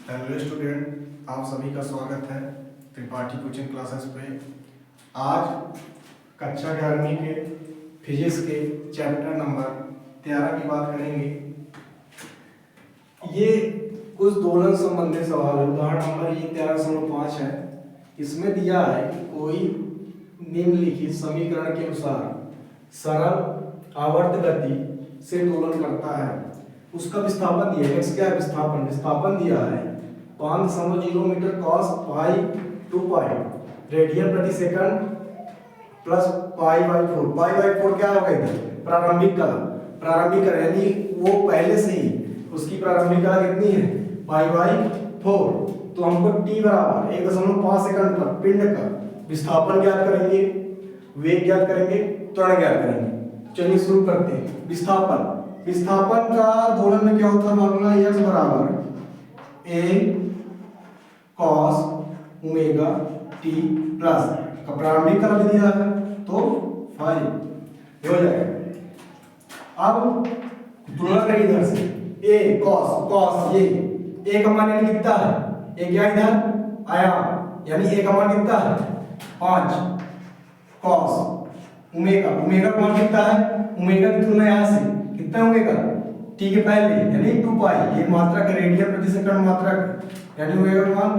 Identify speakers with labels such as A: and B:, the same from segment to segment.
A: Hello student, आप सभी का स्वागत है त्रिपाठी कोचिंग क्लासेस पे। आज कक्षा 11वीं के फिजिक्स के चैप्टर नंबर 13 की बात करेंगे। ये कुछ दोलन संबंधी सवाल है। उदाहरण नंबर ये 13.5 है। इसमें दिया है कि कोई निम्नलिखित समीकरण के अनुसार सरल आवर्त गति से दोलन करता है। उसका विस्थापन दिया है। x क्या है? विस्थापन दिया है 5.0 मीटर cos पाई 2 पाई रेडियन प्रति सेकंड प्लस पाई/4 क्या होगा? इधर प्रारंभिक कला यानी वो पहले से ही उसकी प्रारंभिक कला कितनी है? पाई/4। तो हमको t बराबर 1.5 सेकंड पर पिंड का विस्थापन ज्ञात करेंगे, वेग ज्ञात करेंगे, त्वरण ज्ञात करेंगे। चलिए शुरू करते हैं। विस्थापन का दोलन में क्या होता है? फॉर्मूला x बराबर a cos omega t plus का प्रारंभिक कला भी दिया है तो 5 हो जाएगा। अब तुलना करें इधर से a cos ये a का मान यानी कितना है? a क्या इधर आया यानी a का मान कितना है? 5 cos ओमेगा का मान कितना है? ओमेगा की तुलना यहाँ से कितना ओमेगा t के पहले यानी 2 पाई, ये मात्रक है रेडियन प्रति सेकंड मात्रक यानी ओमेगा का मान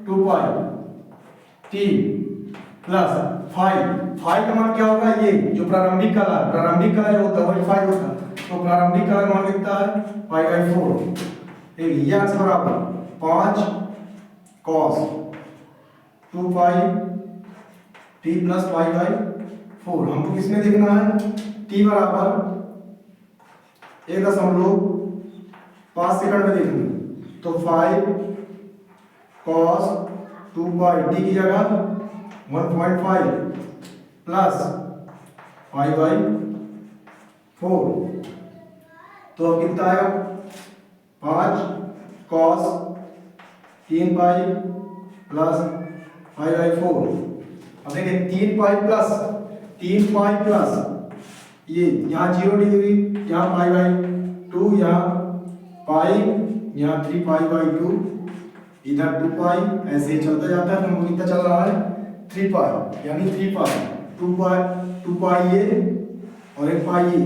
A: 2 पाई t प्लस 5 का मान क्या होगा? ये जो प्रारंभिक कला जो होता है वही 5 होता है। तो प्रारंभिक कला मान कितना है? पाई/4। देखिए ये x बराबर 5 cos 2 पाई t प्लस पाई/4। हमको किसमें देखना है? t बराबर 1.5 सेकंड में देखना। तो 5 cos 2 पाई t की जगह 1.5 प्लस पाई/4। तो अब कितना आएगा? 5 cos 3 पाई प्लस पाई/4। अब देखिए 3 पाई प्लस ये यहाँ 0 डिग्री, यहाँ पाई/2, यहाँ पाई, यहाँ 3 पाई/2, इधर 2 पाई, ऐसे ही चलता जाता है। तो हमको कितना चल रहा है? 3 पाई यानी 3 पाई 2 पाई ये और 1 पाई ये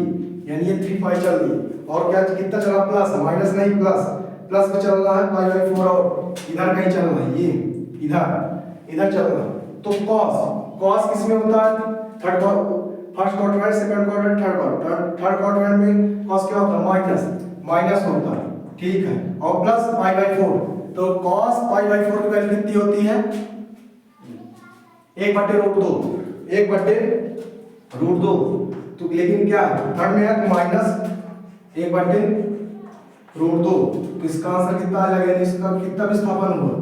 A: यानी ये 3 पाई चल रही। और क्या कितना चला? प्लस माइनस नहीं प्लस में चल रहा है पाई/4 और इधर कहीं चल रहा है, ये इधर चल रहा है। तो cos किसमें होता है? First quadrant, second quadrant, third quadrant में cos क्या होता है? माइनस होता है। ठीक है। और प्लस पाई/4। तो cos पाई/4 की वैल्यू कितनी होती है? 1/√2। तो लेकिन क्या थर्ड में है तो माइनस 1/√2। तो इसका आंसर कितना आ जाएगा? इसका कितना विस्थापन हुआ?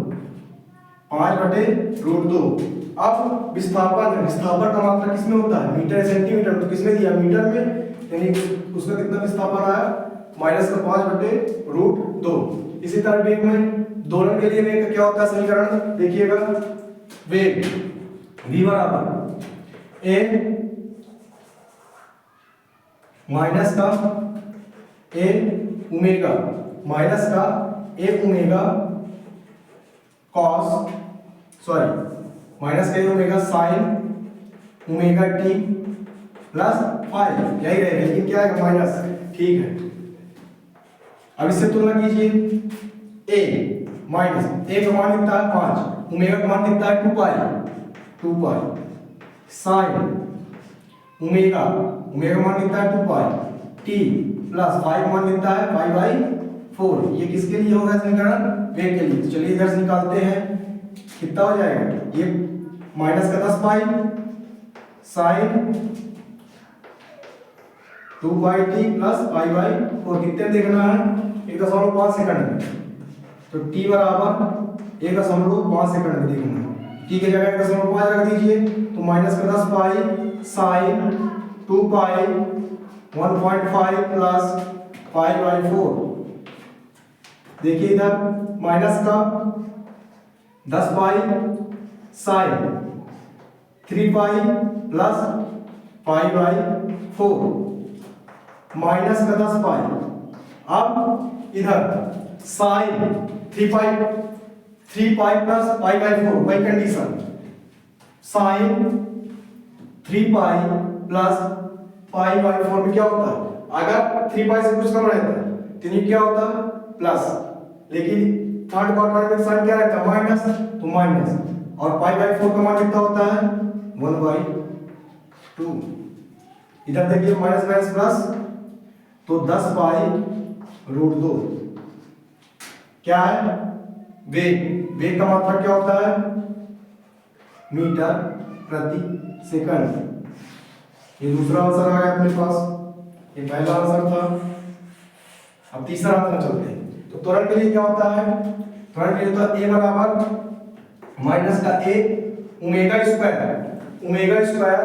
A: 5/√2। अब विस्थापन का मात्रा किसमें होता है? Metre centimetre. तो किसमें दिया? मीटर में, यानी उसका कितना विस्थापन आया? -5/√2। इसी तरह वेग में दोलन के लिए वेग का क्या होता है समीकरण? देखिएगा, वेग v बराबर a माइनस का a omega sine omega t plus 5 यही रहेगा, लेकिन क्या है? माइनस। ठीक है। अब इससे तुलना कीजिए। a का मान कितना है? 5। ओमेगा का मान कितना है? 2 पाई साइन ओमेगा का मान कितना है? 2 पाई t प्लस 5 का मान कितना है? पाई/4। ये किसके लिए होगा समीकरण? वेग के लिए। तो चलिए इधर से निकालते हैं। कितना हो जाएगा? ये माइनस का 10 पाई साइन 2 पाई t प्लस पाई/4। कितने देखना है? 1.5 सेकंड में। तो t बराबर 1.5 सेकंड में देखना है। t की जगह 1.5 रख दीजिए। तो माइनस का 10 पाई साइन 2 पाई 1.5 प्लस पाई/4। देखिए इधर माइनस का 10 पाई साइन 3 पाई प्लस पाई/4 माइनस का 10 पाई। अब इधर sine 3 pi 3 pi plus pi by 4, वही condition. Sine 3 pi plus pi by 4 में क्या होता है, अगर 3 पाई से कुछ कम रहता है तो ये क्या होता है प्लस, लेकिन थर्ड क्वाड्रेंट में साइन क्या रहता है माइनस, तो माइनस। और पाई बाई 4 का मान कितना होता है 1/2। इधर देखिए माइनस माइनस प्लस, तो 10 पाई रूट 2 क्या है वेग। वेग का मात्रक क्या होता है मीटर प्रति सेकंड। ये दूसरा आंसर आ गया अपने पास, ये पहला आंसर था। अब तीसरा आंसर चलते हैं। तो त्वरण के लिए क्या होता है, त्वरण के लिए होता है a बराबर माइनस का a omega square, omega square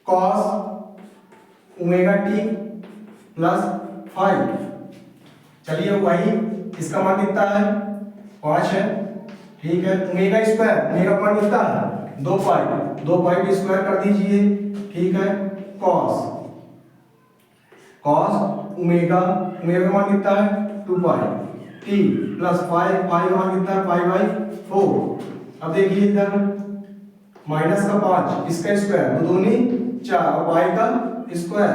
A: cos omega T plus 5। चलिए वही इसका मान कितना है 5 है, ठीक है। ओमेगा स्क्वायर, ओमेगा का मान कितना है 2 पाई, 2 पाई को स्क्वायर कर दीजिए, ठीक है। कॉस कॉस ओमेगा, ओमेगा का मान कितना है 2 पाई टी प्लस 5, पाई का मान कितना है पाई बाई 4। अब देखिए इधर माइनस का 5 इसका स्क्वायर, दो दूनी 4 और पाई का स्क्वायर,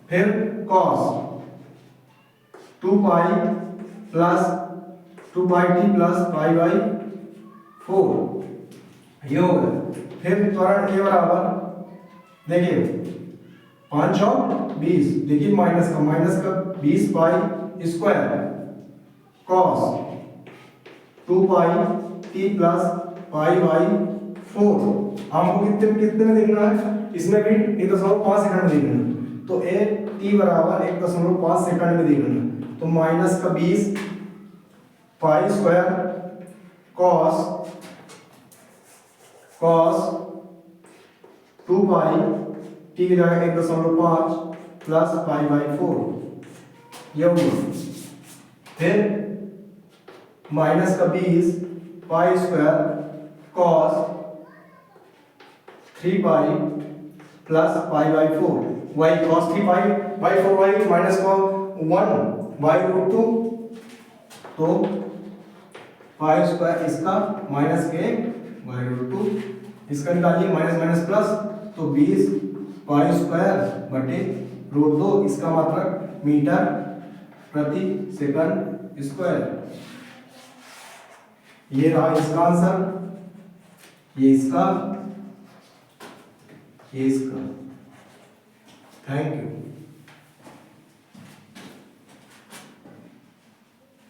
A: फिर cos 2 pi plus 2 pi T plus pi by 4 ये हो गया। फिर त्वरण a बराबर देखिए 5 और 20, देखिए माइनस का 20 pi square cos 2 pi T plus pi by 4। हमको कितने में देखना है, इसमें भी 1.5 सेकंड में देखना है, तो a t बराबर 1.5 सेकंड में देखना है। तो माइनस का 20 pi square cos 2 pi T की जगह 1.5 प्लस पाई बाई 4 ये होगा। फिर माइनस का 20 pi square cos 3 pi plus pi by 4, वही कॉस 3 पाई बाई 4 वही माइनस का 1 बाई रूट 2, तो पाई स्क्वायर इसका माइनस के बाई रूट 2, इसका निकालिए माइनस माइनस प्लस, तो 20 पाई स्क्वायर बटे रूट 2, इसका मात्रक मीटर प्रति सेकंड स्क्वायर। ये रहा इसका आंसर, ये इसका, ये इसका। Thank you.